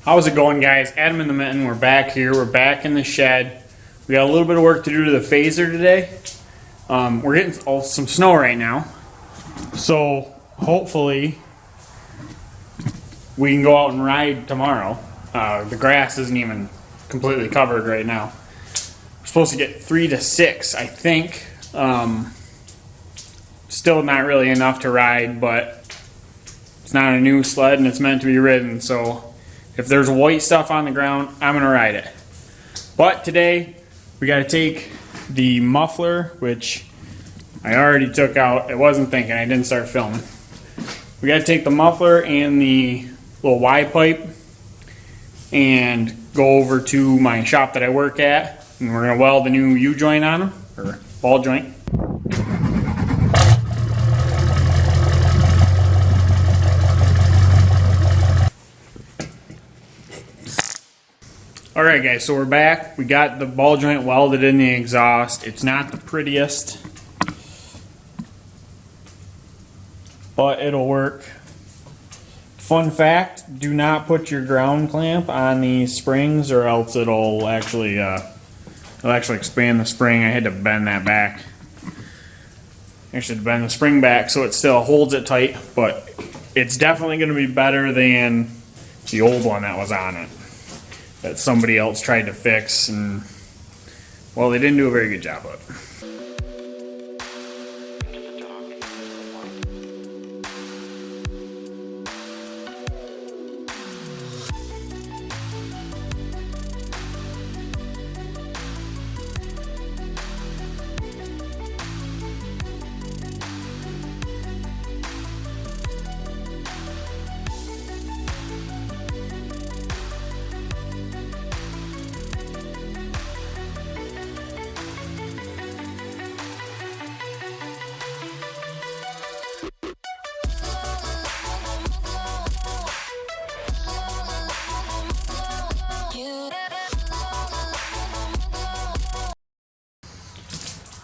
How's it going, guys? Adam and the Mitten. We're back here. We're back in the shed. We got a little bit of work to do to the phaser today. We're getting some snow right now, so hopefully we can go out and ride tomorrow. The grass isn't even completely covered right now. We're supposed to get 3 to 6, I think. Still not really enough to ride, but it's not a new sled and it's meant to be ridden, so if there's white stuff on the ground, I'm gonna ride it. But today we gotta take the muffler, which I already took out. I wasn't thinking, I didn't start filming. We gotta take the muffler and the little Y pipe and go over to my shop that I work at, and we're gonna weld the new U-joint on them, or ball joint. Alright guys, so we're back. We got the ball joint welded in the exhaust. It's not the prettiest, but it'll work. Fun fact, do not put your ground clamp on these springs or else it'll actually expand the spring. I had to bend that back. I should bend the spring back so it still holds it tight, but it's definitely going to be better than the old one that was on it, that somebody else tried to fix, and well, they didn't do a very good job of it.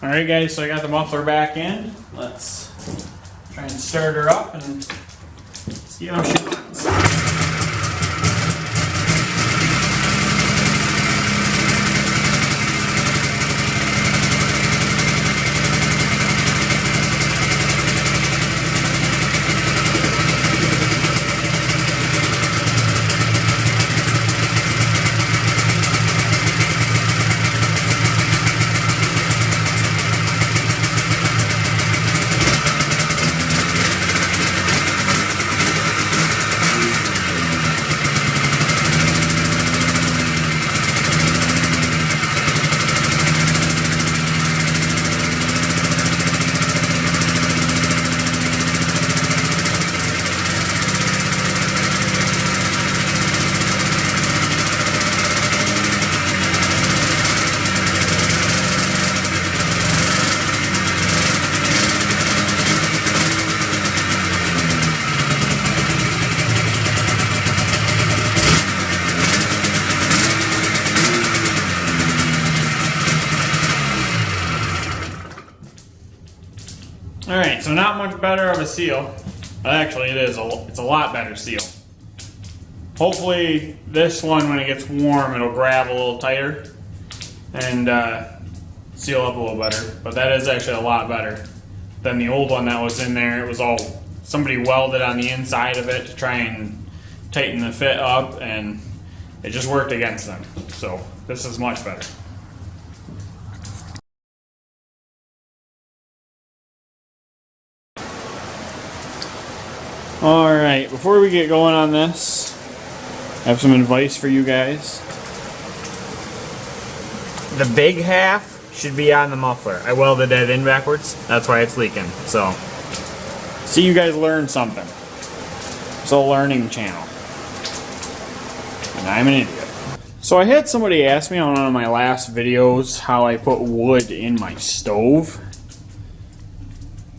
Alright guys, so I got the muffler back in. Let's try and start her up and see how she runs. Alright, so not much better of a seal. Actually, it is. It's a lot better seal. Hopefully, this one, when it gets warm, it'll grab a little tighter and seal up a little better. But that is actually a lot better than the old one that was in there. It was all, somebody welded on the inside of it to try and tighten the fit up, and it just worked against them. So, this is much better. Alright, before we get going on this, I have some advice for you guys. The big half should be on the muffler. I welded that in backwards, that's why it's leaking. So, see you guys learn something. It's a learning channel. And I'm an idiot. So I had somebody ask me on one of my last videos how I put wood in my stove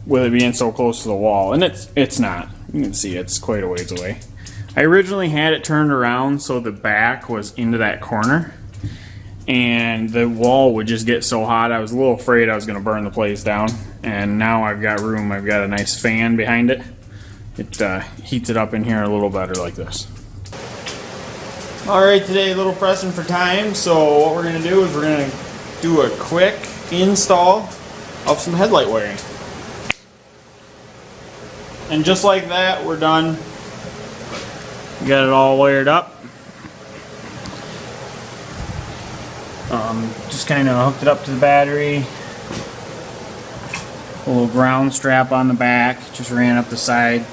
with it being so close to the wall, and it's not. You can see it's quite a ways away. I originally had it turned around so the back was into that corner, and the wall would just get so hot I was a little afraid I was going to burn the place down. And now I've got room. I've got a nice fan behind it. It heats it up in here a little better like this. Alright, today a little pressing for time, so what we're going to do is we're going to do a quick install of some headlight wiring. And just like that, we're done. We got it all wired up. Just kind of hooked it up to the battery. A little ground strap on the back, just ran up the side.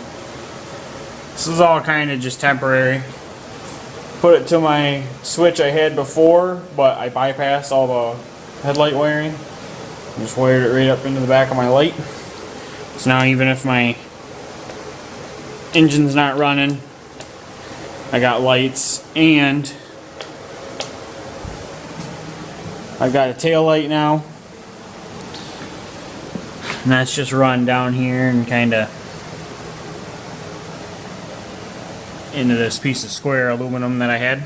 This is all kind of just temporary. Put it to my switch I had before, but I bypassed all the headlight wiring. Just wired it right up into the back of my light. So now even if my engine's not running, I got lights, and I've got a tail light now. And that's just run down here and kind of into this piece of square aluminum that I had.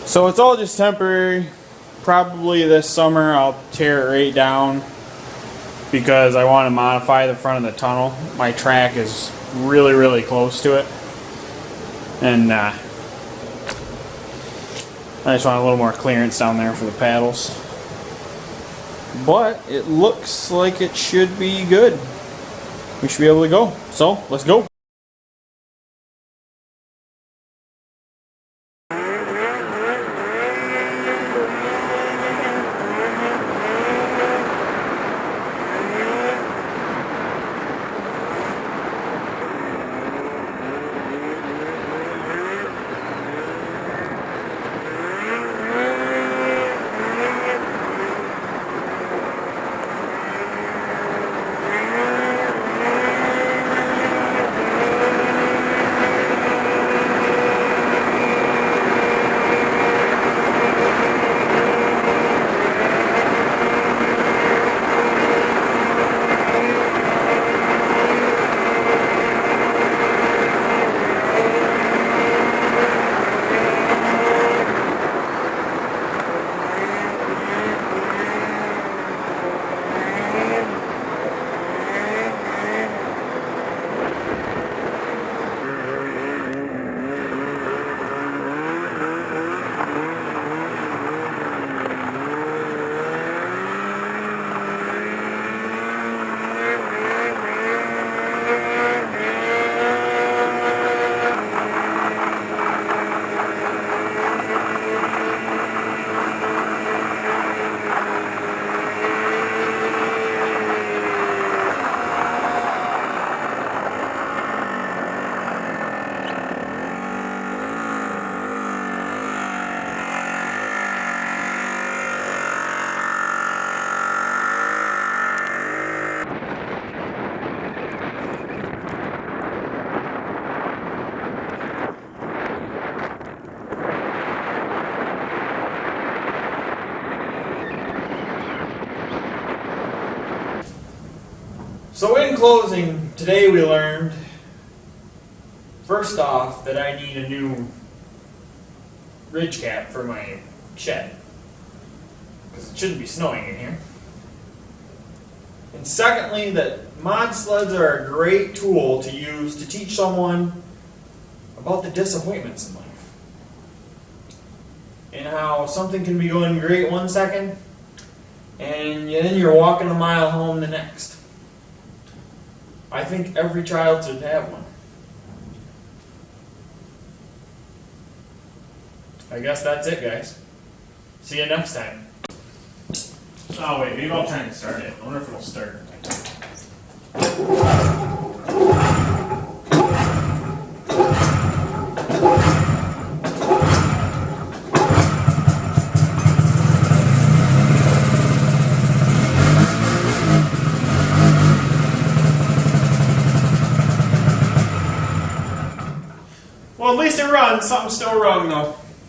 So it's all just temporary. Probably this summer I'll tear it right down because I want to modify the front of the tunnel. My track is really close to it, and I just want a little more clearance down there for the paddles. But it looks like it should be good. We should be able to go. So let's go. So in closing, today we learned, first off, that I need a new ridge cap for my shed, because it shouldn't be snowing in here. And secondly, that mod sleds are a great tool to use to teach someone about the disappointments in life. And how something can be going great one second, and then you're walking a mile home the next. I think every child should have one. I guess that's it, guys. See you next time. Oh wait, maybe I'll try and start it. I wonder if it'll start. Well, at least it runs. Something's still wrong though.